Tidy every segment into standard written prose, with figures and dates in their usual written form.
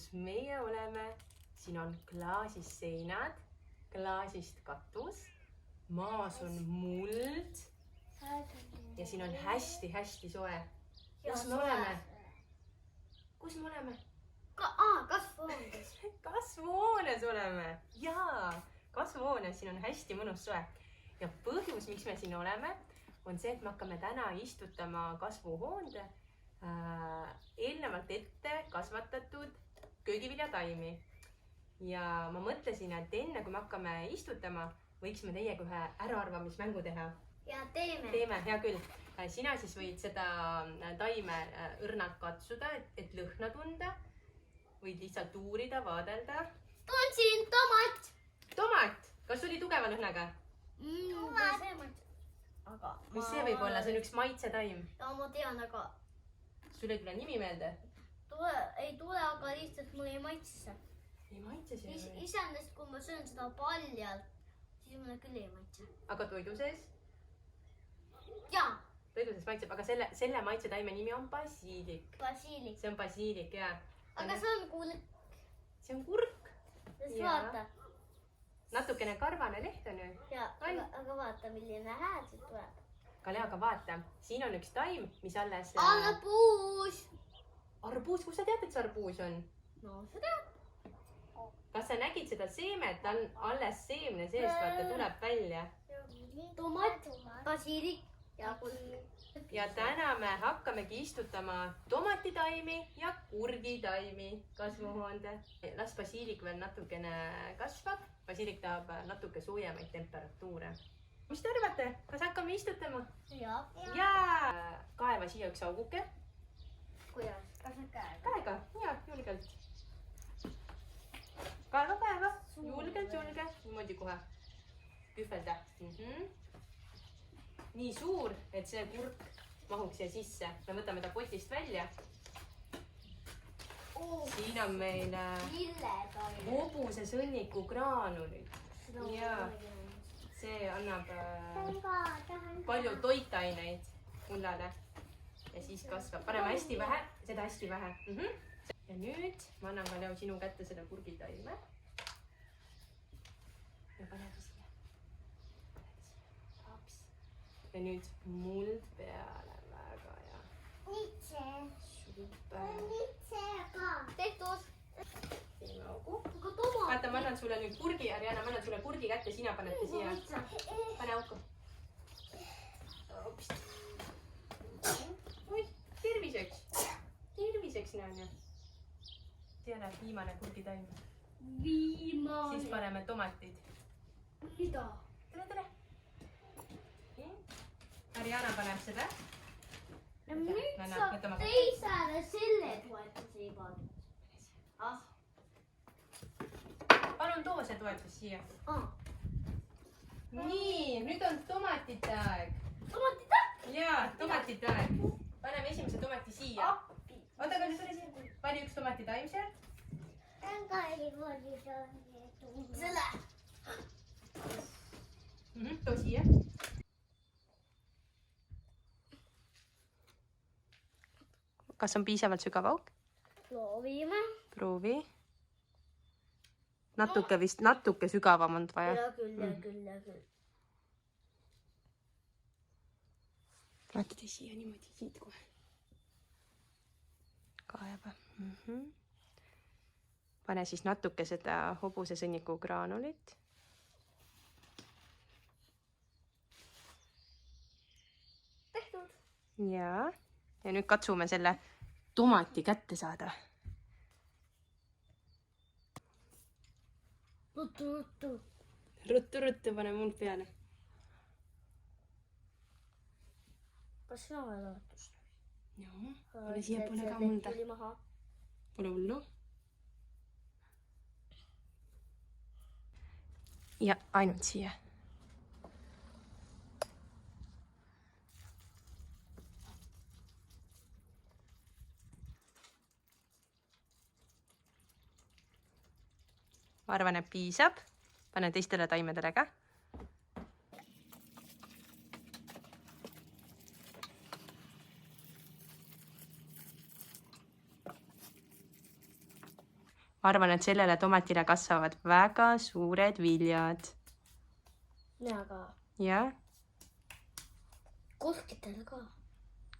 kus meie oleme. Siin on klaasist seinad, klaasist katus, maas on muld ja siin on hästi soe. Kus me oleme? Kus me oleme? Kasvuhoones. Kasvuhoones oleme. Jaa, kasvuhoones, siin on hästi mõnus soe. Ja põhjus, miks me siin oleme, on see, et me hakkame täna istutama kasvuhoonde eelnevalt ette kasvatatud köögiviljataimi. Ja ma mõtlesin, et enne kui me hakkame istutama, võiksime teiega ühe äraarvamismängu teha. Ja teeme. Teeme, hea küll. Sina siis võid seda taime õrnalt katsuda, et lõhna tunda. Võid lihtsalt uurida, vaadelda. Tundsin tomat. Tomat! Kas oli tugeva lõhnaga? Mis see võib olla? See on üks maitsetaim. Ja ma tean, aga... Sul ei tule nimi meelde? Ei tule, aga lihtsalt mul ei maitse. Ei maitse see? Isendast, kui ma söön seda paljalt, siis mulle küll ei maitse. Aga toidu sees? Jaa. Toidu sees maitseb, aga selle maitsetaime nimi on basiilik. Basiilik. See on basiilik, jaa. Aga see on kurk. See on kurk. Sest vaata. Natukene karvane leht on ju. Jaa, aga vaata, milline hääl siit tuleb. Kale, aga vaata, siin on üks taim, mis alles... Arbuus! Arbuus? Kus sa tead, et see arbuus on? No, seda. Kas sa nägid seda seemet? Ta on alles seemne seest, vaata, tuleb välja. Tomat, basiilik ja kurk. Ja täna me hakkamegi istutama tomatitaimi ja kurgitaimi kasvuhoonde. Las basiilik veel natukene kasvab. Basiilik tahab natuke soojemaid temperatuure. Mis te arvate? Kas hakkame istutama? Jaa. Jaa! Kaeva siia üks auguke. Kuidas? Kas nüüd käega? Käega, jaa, julgelt. Kaeva. Julgelt. Niimoodi kohe. Kühvelda. Nii suur, et see kurk mahuks siia sisse. Me võtame ta potist välja. Siin on meil hobuse sõnniku graanulid. Ja see annab palju toitaineid mullale. Ja siis kasvab. Paneme hästi vähe, seda hästi vähe. Ja nüüd ma annan ka Leo sinu kätte seda kurgitaime. Ja paneme siia. Ja nüüd muld peale väga ja super. Tehtud. Teeme augu. Aga tomat. Vaata, ma annan sulle nüüd kurgi, Ariana, ma annan sulle kurgi kätte, sina panete siia. Pane auku. Oi, terviseks. Terviseks, Nanja. See on viimane kurgitaim. Viimane. Siis paneme tomatid. Mida? Tere. Ariana paneb seda. Ja nüüd saab teisele selle toetuse ei pannud. Palun too see toetus siia. Nii, nüüd on tomatite aeg. Tomatite? Jaa, tomatite aeg. Paneme esimese tomati siia. Oota, aga nüüd oli siia. Pani üks tomatitaim sealt. Selle. Too siia. Kas on piisavalt sügav auk? Proovime. Proovi. Natuke sügavam on vaja. Ja küll. Vaatade siia niimoodi, siit kohe. Kaeva. Pane siis natuke seda hobuse sõnniku graanulit. Tehtud. Ja nüüd katsume selle tomati kätte saada. Ruttu, pane muld peale. Kas sina veel ootust? Joo, pane siia pole ka mulda. Pole hullu. Ja ainult siia. Ma arvan, et piisab. Pane teistele taimedele ka. arvan, et sellele tomatile kasvavad väga suured viljad. mina ka. jah, kurkidele ka.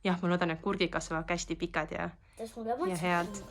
jah, ma loodan, et kurgid kasvavad hästi pikad ja tas mul peab head.